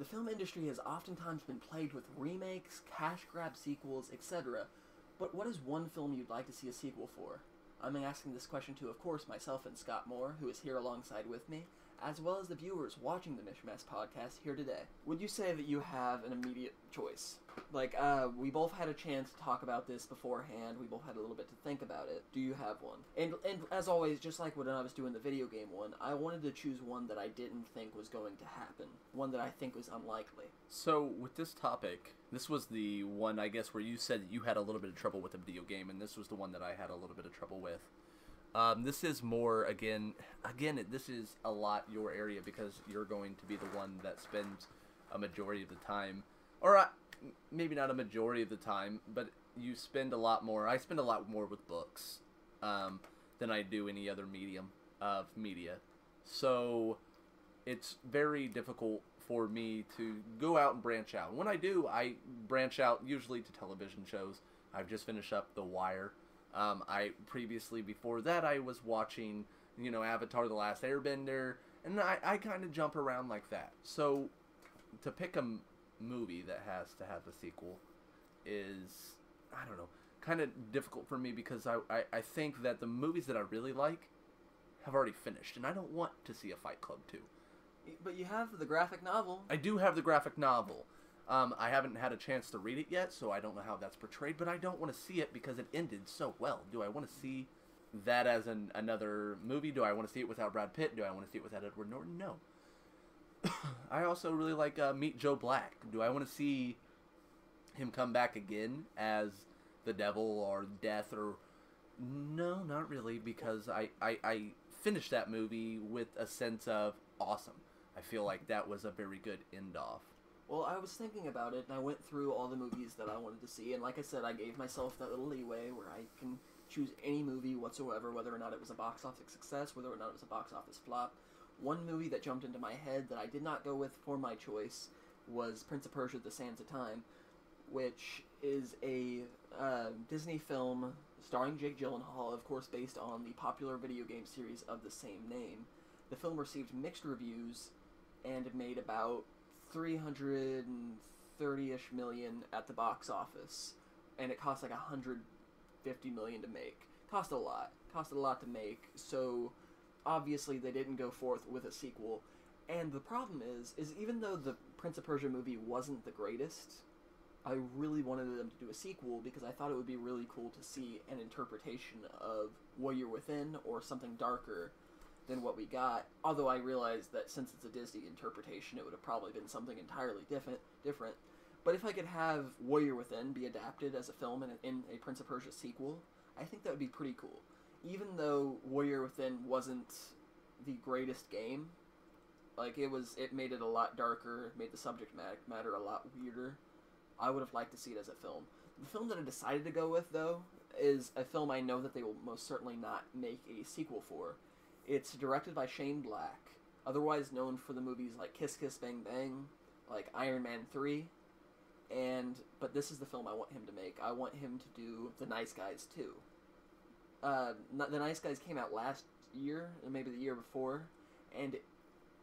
The film industry has oftentimes been plagued with remakes, cash grab sequels, etc. But what is one film you'd like to see a sequel for? I'm asking this question to, of course, myself and Scott Moore, who is here alongside with me, as well as the viewers watching the Mishmash podcast here today. Would you say that you have an immediate choice? Like, we both had a chance to talk about this beforehand. We both had a little bit to think about it. Do you have one? And as always, just like when I was doing the video game one, I wanted to choose one that I didn't think was going to happen. One that I think was unlikely. So, with this topic, this was the one, I guess, where you said that you had a little bit of trouble with the video game, and this was the one that I had a little bit of trouble with. This is more, again, this is a lot your area because you're going to be the one that spends a majority of the time, or maybe not a majority of the time, but you spend a lot more. I spend a lot more with books than I do any other medium of media. So it's very difficult for me to go out and branch out. When I do, I branch out usually to television shows. I've just finished up The Wire. Before that, I was watching, Avatar: The Last Airbender, and I kind of jump around like that. So to pick a movie that has to have a sequel is, I don't know, kind of difficult for me because I think that the movies that I really like have already finished, and I don't want to see a Fight Club 2. But you have the graphic novel. I do have the graphic novel. I haven't had a chance to read it yet, so I don't know how that's portrayed, but I don't want to see it because it ended so well. Do I want to see that as another movie? Do I want to see it without Brad Pitt? Do I want to see it without Edward Norton? No. I also really like Meet Joe Black. Do I want to see him come back again as the devil or death? Or no, not really, because I finished that movie with a sense of awesome. I feel like that was a very good end-off. Well, I was thinking about it, and I went through all the movies that I wanted to see, and like I said, I gave myself that little leeway where I can choose any movie whatsoever, whether or not it was a box office success, whether or not it was a box office flop. One movie that jumped into my head that I did not go with for my choice was Prince of Persia: The Sands of Time, which is a Disney film starring Jake Gyllenhaal, of course based on the popular video game series of the same name. The film received mixed reviews and made about $330-ish million at the box office, and it cost like $150 million to make. Cost a lot to make, so obviously they didn't go forth with a sequel. And the problem is even though the Prince of Persia movie wasn't the greatest, I really wanted them to do a sequel because I thought it would be really cool to see an interpretation of Warrior Within or something darker than what we got, although I realized that since it's a Disney interpretation, it would have probably been something entirely different. But if I could have Warrior Within be adapted as a film in a Prince of Persia sequel, I think that would be pretty cool. Even though Warrior Within wasn't the greatest game, like it made it a lot darker, it made the subject matter a lot weirder. I would have liked to see it as a film. The film that I decided to go with, though, is a film I know that they will most certainly not make a sequel for. It's directed by Shane Black, otherwise known for the movies like Kiss Kiss Bang Bang, like Iron Man 3, but this is the film I want him to make. I want him to do The Nice Guys 2. The Nice Guys came out last year, and maybe the year before, and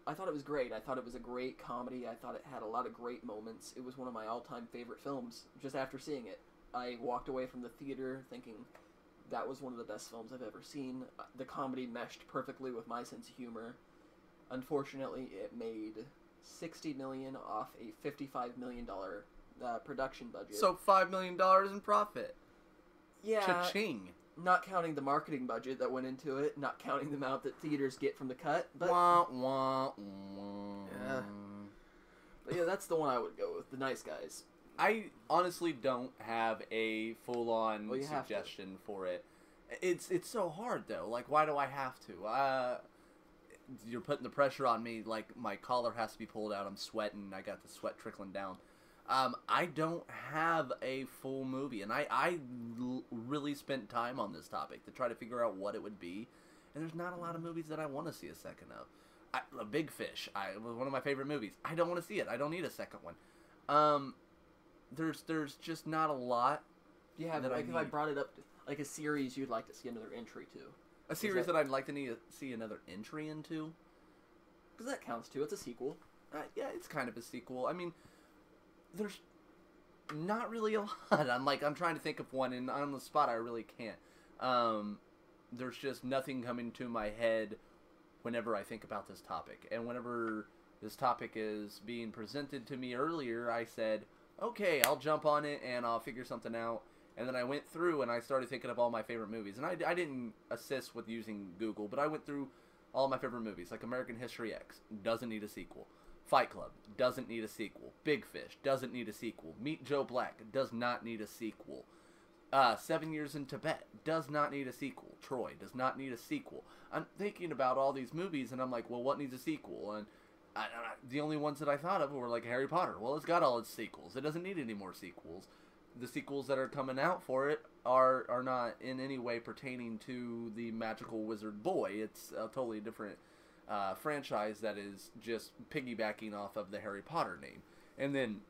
I thought it was great. I thought it was a great comedy. I thought it had a lot of great moments. It was one of my all-time favorite films. Just after seeing it, I walked away from the theater thinking that was one of the best films I've ever seen. The comedy meshed perfectly with my sense of humor. Unfortunately, it made $60 million off a $55 million production budget. So $5 million in profit. Yeah. Cha-ching. Not counting the marketing budget that went into it, not counting the amount that theaters get from the cut. But wah, wah, wah. Yeah. But yeah, that's the one I would go with, The Nice Guys. I honestly don't have a full-on suggestion for it. It's so hard, though. Like, why do I have to? You're putting the pressure on me. Like, my collar has to be pulled out. I'm sweating. I got the sweat trickling down. I don't have a full movie, and I really spent time on this topic to try to figure out what it would be, and there's not a lot of movies that I want to see a second of. A Big Fish was one of my favorite movies. I don't want to see it. I don't need a second one. There's just not a lot. Yeah, but like if I brought it up, like a series you'd like to see another entry to. A series that I'd like to see another entry into? Because that counts too. It's a sequel. Yeah, it's kind of a sequel. I mean, there's not really a lot. I'm trying to think of one, and on the spot, I really can't. There's just nothing coming to my head whenever I think about this topic. And whenever this topic is being presented to me earlier, I said, okay, I'll jump on it and I'll figure something out. And then I went through and I started thinking of all my favorite movies. And I didn't assist with using Google, but I went through all my favorite movies, like American History X, doesn't need a sequel. Fight Club, doesn't need a sequel. Big Fish, doesn't need a sequel. Meet Joe Black, does not need a sequel. 7 Years in Tibet, does not need a sequel. Troy, does not need a sequel. I'm thinking about all these movies, and I'm like, well, what needs a sequel? And the only ones that I thought of were like Harry Potter. Well, it's got all its sequels. It doesn't need any more sequels. The sequels that are coming out for it are not in any way pertaining to the magical wizard boy. It's a totally different franchise that is just piggybacking off of the Harry Potter name. And then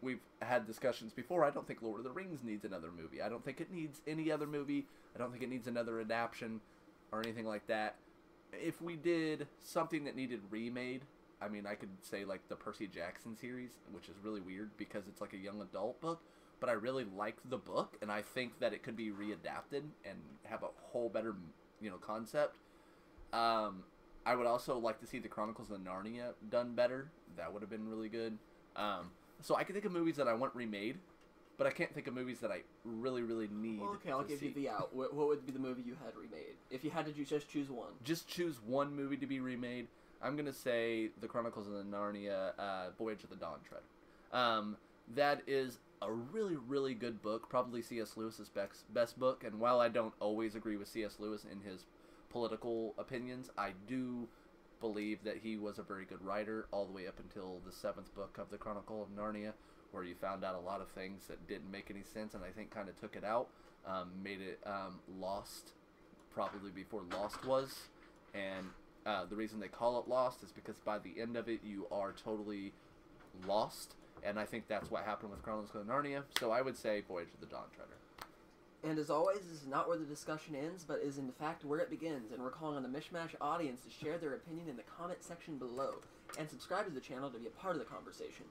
we've had discussions before. I don't think Lord of the Rings needs another movie. I don't think it needs any other movie. I don't think it needs another adaptation or anything like that. If we did something that needed remade, I mean, I could say like the Percy Jackson series, which is really weird because it's like a young adult book, but I really liked the book, and I think that it could be readapted and have a whole better, concept. I would also like to see the Chronicles of Narnia done better. That would have been really good. So I can think of movies that I want remade, but I can't think of movies that I really, really need. Well, okay, I'll give you the out. What would be the movie you had remade? If you had to just choose one. Just choose one movie to be remade. I'm going to say The Chronicles of the Narnia, Voyage of the Dawn Treader. That is a really, really good book. Probably C.S. Lewis's best book. And while I don't always agree with C.S. Lewis in his political opinions, I do believe that he was a very good writer all the way up until the 7th book of the Chronicle of Narnia, where you found out a lot of things that didn't make any sense, and I think kind of took it out, made it Lost, probably before Lost was, and the reason they call it Lost is because by the end of it you are totally lost, and I think that's what happened with Chronicles of Narnia, so I would say Voyage of the Dawn Treader. And as always, this is not where the discussion ends, but is in fact where it begins, and we're calling on the Mishmash audience to share their opinion in the comment section below, and subscribe to the channel to be a part of the conversation.